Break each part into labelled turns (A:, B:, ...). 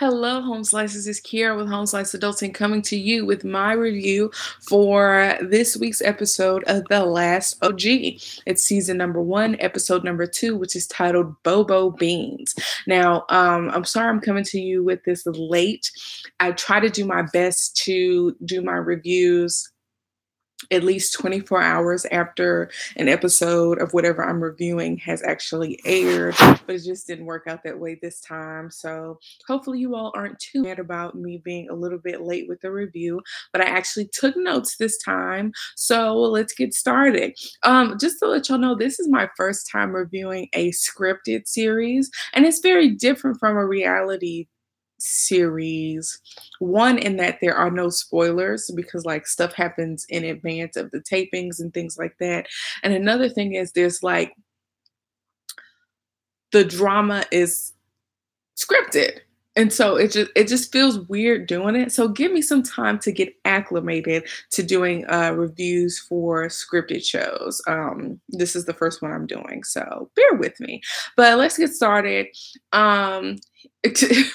A: Hello, Home Slices. It's Kiara with Home Slice Adulting coming to you with my review for this week's episode of The Last OG. It's season number 1, episode number 2, which is titled Bobo Beans. Now, I'm sorry I'm coming to you with this late. I try to do my best to do my reviews at least 24 hours after an episode of whatever I'm reviewing has actually aired, but it just didn't work out that way this time. So hopefully you all aren't too mad about me being a little bit late with the review, but I actually took notes this time. So let's get started. Just to let y'all know, this is my first time reviewing a scripted series, and it's very different from a reality series. One, in that there are no spoilers because like stuff happens in advance of the tapings and things like that. And another thing is there's like the drama is scripted. And so it just feels weird doing it. So give me some time to get acclimated to doing reviews for scripted shows. This is the first one I'm doing, so bear with me. But let's get started. Um,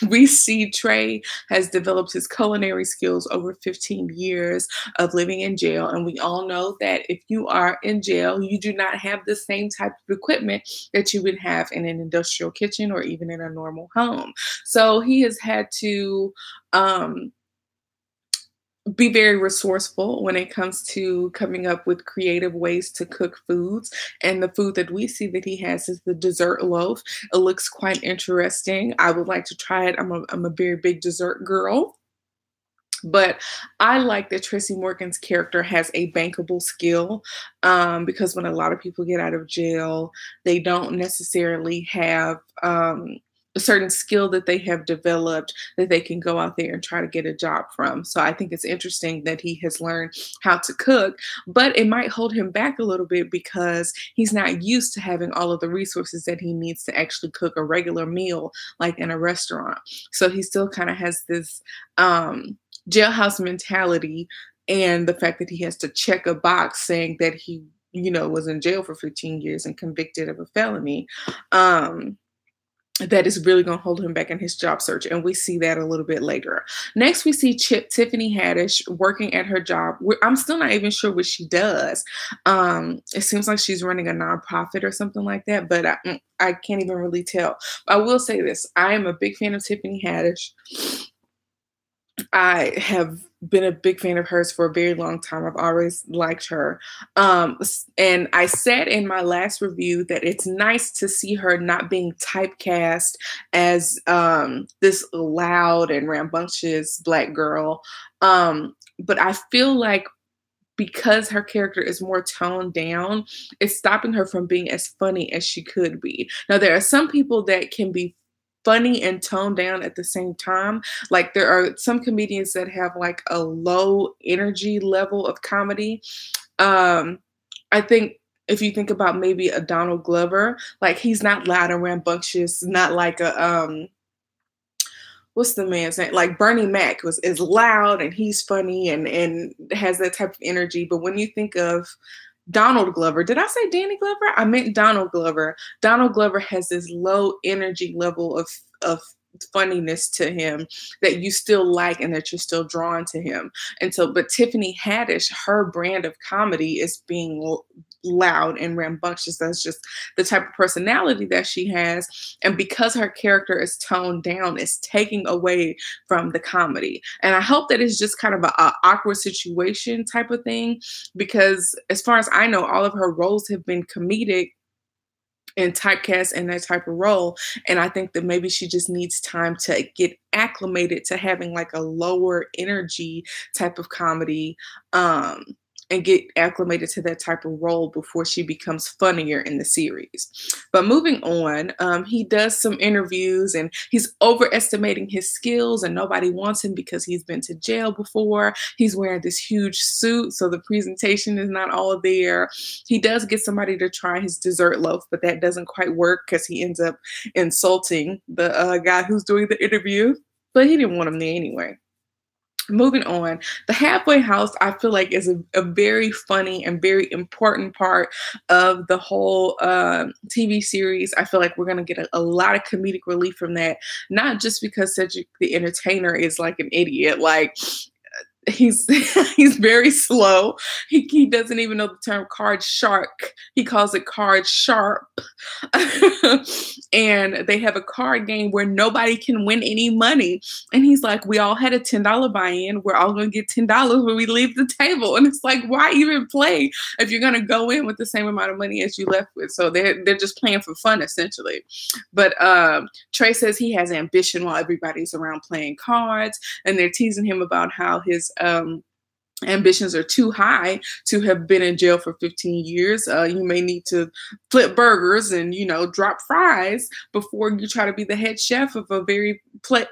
A: we see Trey has developed his culinary skills over 15 years of living in jail. And we all know that if you are in jail, you do not have the same type of equipment that you would have in an industrial kitchen or even in a normal home. So he has had to um, be very resourceful when it comes to coming up with creative ways to cook foods. And the food that we see that he has is the dessert loaf. It looks quite interesting. I would like to try it. I'm a very big dessert girl. But I like that Tracy Morgan's character has a bankable skill, because when a lot of people get out of jail, they don't necessarily have a certain skill that they have developed that they can go out there and try to get a job from. So I think it's interesting that he has learned how to cook, but it might hold him back a little bit because he's not used to having all of the resources that he needs to actually cook a regular meal like in a restaurant. So he still kind of has this jailhouse mentality, and the fact that he has to check a box saying that he was in jail for 15 years and convicted of a felony, um that is really going to hold him back in his job search. And we see that a little bit later. Next, we see Tiffany Haddish working at her job. I'm still not even sure what she does. It seems like she's running a nonprofit or something like that, but I can't even really tell. I will say this. I am a big fan of Tiffany Haddish. I have been a big fan of hers for a very long time. I've always liked her. And I said in my last review that it's nice to see her not being typecast as this loud and rambunctious Black girl. But I feel like because her character is more toned down, it's stopping her from being as funny as she could be. Now, there are some people that can be funny and toned down at the same time. Like there are some comedians that have like a low energy level of comedy. Um, I think if you think about maybe a Donald Glover, like he's not loud and rambunctious, not like a what's the man's name? Like Bernie Mac is loud and he's funny and has that type of energy. But when you think of Donald Glover, did I say Danny Glover? I meant Donald Glover. Donald Glover has this low energy level of funniness to him that you still like and that you're still drawn to him. And so, but Tiffany Haddish, her brand of comedy is being loud and rambunctious. That's just the type of personality that she has. And because her character is toned down, it's taking away from the comedy. And I hope that it's just kind of a awkward situation type of thing, because as far as I know, all of her roles have been comedic and typecast in that type of role. And I think that maybe she just needs time to get acclimated to having like a lower energy type of comedy, and get acclimated to that type of role before she becomes funnier in the series. But moving on, he does some interviews and he's overestimating his skills, and nobody wants him because he's been to jail before. He's wearing this huge suit, so the presentation is not all there. He does get somebody to try his dessert loaf, but that doesn't quite work because he ends up insulting the guy who's doing the interview, but he didn't want him there anyway. Moving on, the halfway house I feel like is a very funny and very important part of the whole TV series. I feel like we're gonna get a lot of comedic relief from that, not just because Cedric the Entertainer is like an idiot, like he's he's very slow. He doesn't even know the term card shark. He calls it card sharp. And they have a card game where nobody can win any money. And he's like, we all had a $10 buy-in. We're all gonna get $10 when we leave the table. And it's like, why even play if you're gonna go in with the same amount of money as you left with? So they're just playing for fun essentially. But Trey says he has ambition while everybody's around playing cards, and they're teasing him about how his ambitions are too high to have been in jail for 15 years. You may need to flip burgers and, drop fries before you try to be the head chef of a very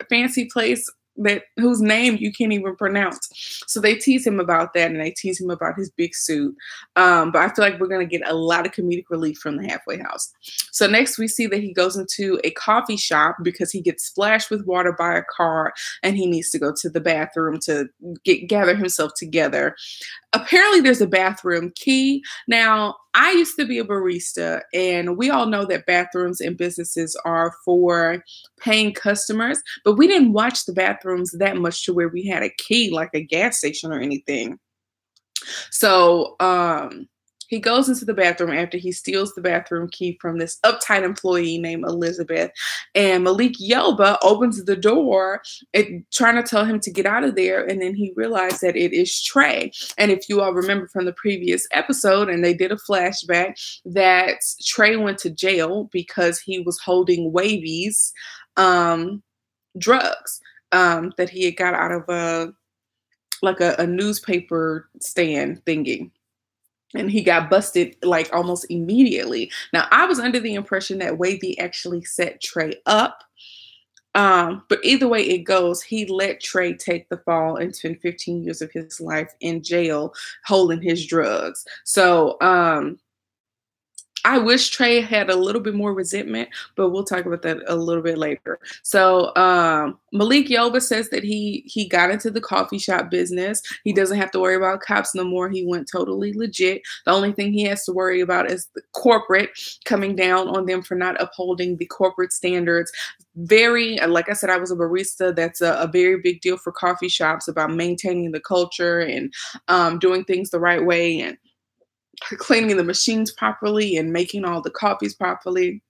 A: fancy place that whose name you can't even pronounce. So they tease him about that, and they tease him about his big suit. But I feel like we're going to get a lot of comedic relief from the halfway house. So next we see that he goes into a coffee shop because he gets splashed with water by a car and he needs to go to the bathroom to gather himself together. Apparently there's a bathroom key. Now, I used to be a barista, and we all know that bathrooms in businesses are for paying customers, but we didn't watch the bathrooms that much to where we had a key like a gas station or anything. So he goes into the bathroom after he steals the bathroom key from this uptight employee named Elizabeth. And Malik Yoba opens the door and trying to tell him to get out of there. And then he realized that it is Trey. And if you all remember from the previous episode, and they did a flashback, that Trey went to jail because he was holding Wavy's drugs that he had got out of a newspaper stand thingy. And he got busted like almost immediately. Now, I was under the impression that Wavy actually set Trey up. But either way it goes, he let Trey take the fall and spend 15 years of his life in jail holding his drugs. So I wish Trey had a little bit more resentment, but we'll talk about that a little bit later. So Malik Yoba says that he got into the coffee shop business. He doesn't have to worry about cops no more. He went totally legit. The only thing he has to worry about is the corporate coming down on them for not upholding the corporate standards. Very, like I said, I was a barista. That's a very big deal for coffee shops, about maintaining the culture and doing things the right way and cleaning the machines properly and making all the coffees properly.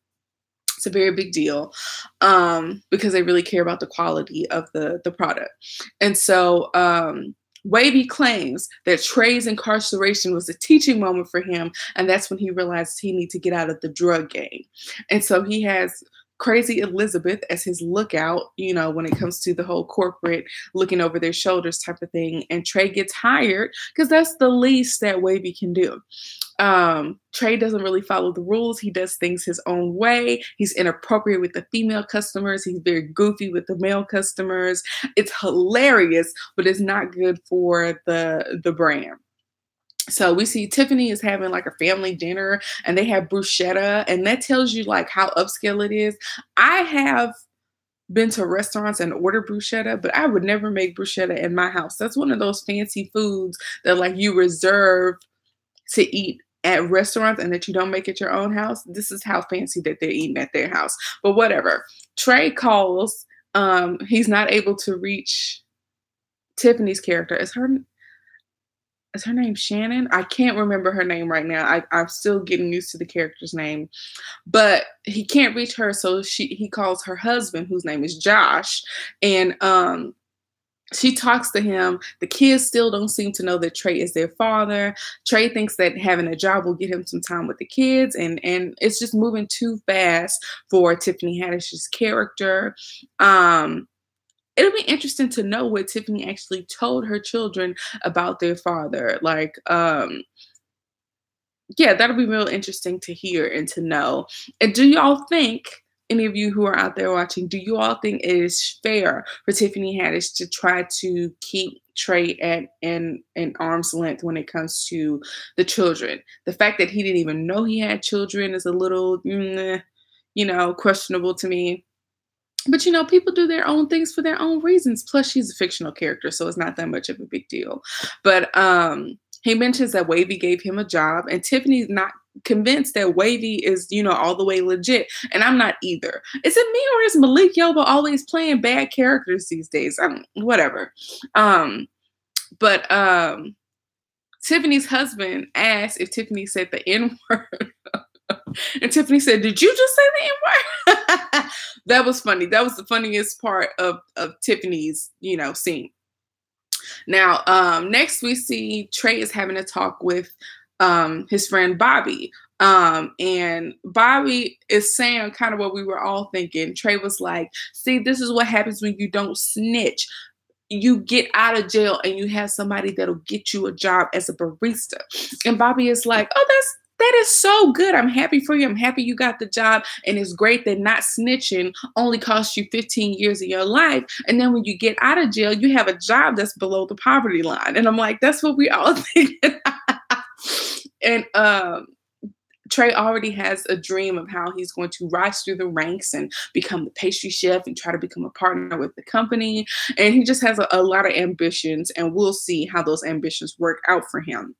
A: It's a very big deal because they really care about the quality of the product. And so Wavy claims that Trey's incarceration was a teaching moment for him, and that's when he realized he needs to get out of the drug game. And so he has Crazy Elizabeth as his lookout, when it comes to the whole corporate looking over their shoulders type of thing. And Trey gets hired because that's the least that Wavy can do. Trey doesn't really follow the rules. He does things his own way. He's inappropriate with the female customers. He's very goofy with the male customers. It's hilarious, but it's not good for the brand. So we see Tiffany is having like a family dinner and they have bruschetta, and that tells you like how upscale it is. I have been to restaurants and ordered bruschetta, but I would never make bruschetta in my house. That's one of those fancy foods that like you reserve to eat at restaurants and that you don't make at your own house. This is how fancy that they're eating at their house. But whatever. Trey calls. He's not able to reach Tiffany's character. Is her name Shannon? I can't remember her name right now. I'm still getting used to the character's name. But he can't reach her, so he calls her husband, whose name is Josh. And she talks to him. The kids still don't seem to know that Trey is their father. Trey thinks that having a job will get him some time with the kids. And it's just moving too fast for Tiffany Haddish's character. It'll be interesting to know what Tiffany actually told her children about their father. Like, yeah, that'll be real interesting to hear and to know. And do y'all think, any of you who are out there watching, do you all think it is fair for Tiffany Haddish to try to keep Trey at an arm's length when it comes to the children? The fact that he didn't even know he had children is a little, questionable to me. But people do their own things for their own reasons. Plus, she's a fictional character, so it's not that much of a big deal. But he mentions that Wavy gave him a job, and Tiffany's not convinced that Wavy is, all the way legit. And I'm not either. Is it me or is Malik Yoba always playing bad characters these days? I don't, whatever. But Tiffany's husband asked if Tiffany said the N word. And Tiffany said, "Did you just say the N word?" That was funny. That was the funniest part of Tiffany's, scene. Now, next we see Trey is having a talk with his friend Bobby. And Bobby is saying kind of what we were all thinking. Trey was like, "See, this is what happens when you don't snitch. You get out of jail and you have somebody that'll get you a job as a barista." And Bobby is like, "Oh, that is so good. I'm happy for you. I'm happy you got the job. And it's great that not snitching only costs you 15 years of your life. And then when you get out of jail, you have a job that's below the poverty line." And I'm like, that's what we all think. And Trey already has a dream of how he's going to rise through the ranks and become the pastry chef and try to become a partner with the company. And he just has a lot of ambitions, and we'll see how those ambitions work out for him.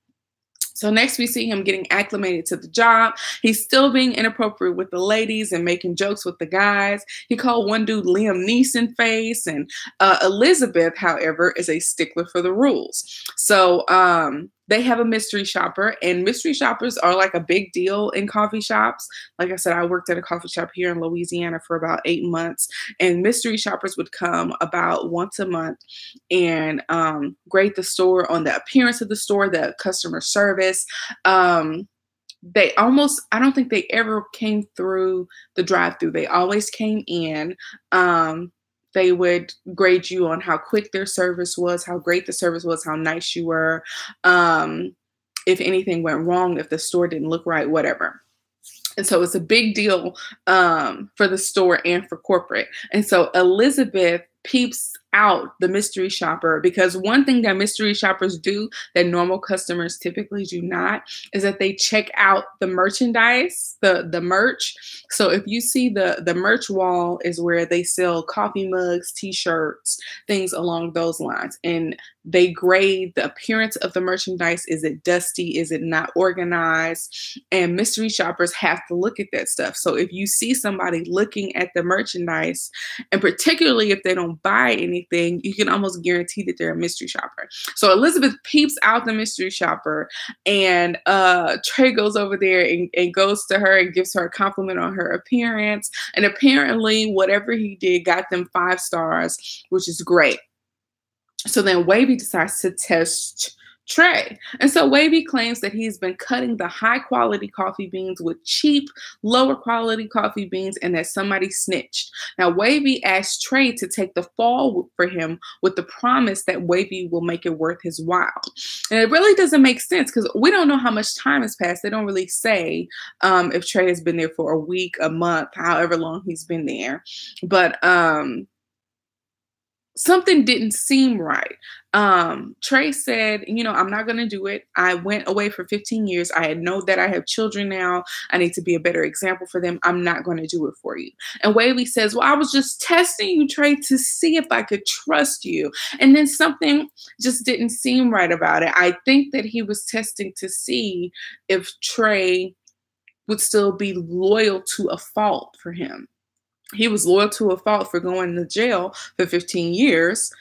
A: So next we see him getting acclimated to the job. He's still being inappropriate with the ladies and making jokes with the guys. He called one dude Liam Neeson face. And Elizabeth, however, is a stickler for the rules. So they have a mystery shopper, and mystery shoppers are like a big deal in coffee shops. Like I said, I worked at a coffee shop here in Louisiana for about 8 months, and mystery shoppers would come about once a month and grade the store on the appearance of the store, the customer service. They almost, I don't think they ever came through the drive-through. They always came in. They would grade you on how quick their service was, how great the service was, how nice you were, if anything went wrong, if the store didn't look right, whatever. And so it's a big deal for the store and for corporate. And so Elizabeth peeps out the mystery shopper, because one thing that mystery shoppers do that normal customers typically do not is that they check out the merchandise, the merch. So if you see the merch wall is where they sell coffee mugs, t-shirts, things along those lines. And they grade the appearance of the merchandise. Is it dusty? Is it not organized? And mystery shoppers have to look at that stuff. So if you see somebody looking at the merchandise, and particularly if they don't buy anything, you can almost guarantee that they're a mystery shopper. So Elizabeth peeps out the mystery shopper, and Trey goes over there and goes to her and gives her a compliment on her appearance. And apparently whatever he did got them 5 stars, which is great. So then Wavy decides to test Trey. And so Wavy claims that he's been cutting the high quality coffee beans with cheap, lower quality coffee beans, and that somebody snitched. Now, Wavy asked Trey to take the fall for him with the promise that Wavy will make it worth his while. And it really doesn't make sense because we don't know how much time has passed. They don't really say if Trey has been there for a week, a month, however long he's been there. But something didn't seem right. Trey said, I'm not going to do it. I went away for 15 years. I know that I have children now. I need to be a better example for them. I'm not going to do it for you. And Wavy says, well, I was just testing you, Trey, to see if I could trust you. And then something just didn't seem right about it. I think that he was testing to see if Trey would still be loyal to a fault for him. He was loyal to a fault for going to jail for 15 years.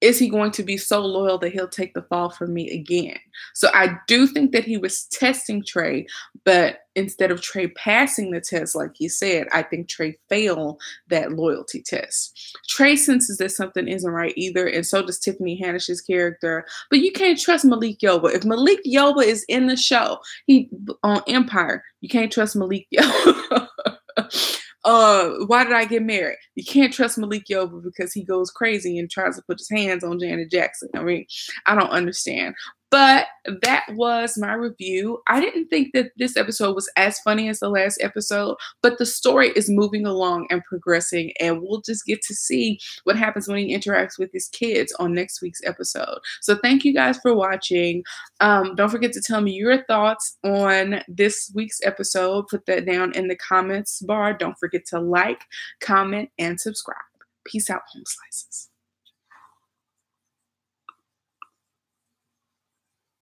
A: Is he going to be so loyal that he'll take the fall for me again? So I do think that he was testing Trey, but instead of Trey passing the test, like he said, I think Trey failed that loyalty test. Trey senses that something isn't right either, and so does Tiffany Haddish's character. But you can't trust Malik Yoba. If Malik Yoba is in the show, he on Empire, you can't trust Malik Yoba. Why did I get married? You can't trust Malik Yoba because he goes crazy and tries to put his hands on Janet Jackson. I mean, I don't understand. But that was my review. I didn't think that this episode was as funny as the last episode, but the story is moving along and progressing, and we'll just get to see what happens when he interacts with his kids on next week's episode. So thank you guys for watching. Don't forget to tell me your thoughts on this week's episode. Put that down in the comments bar. Don't forget to like, comment, and subscribe. Peace out, home slices.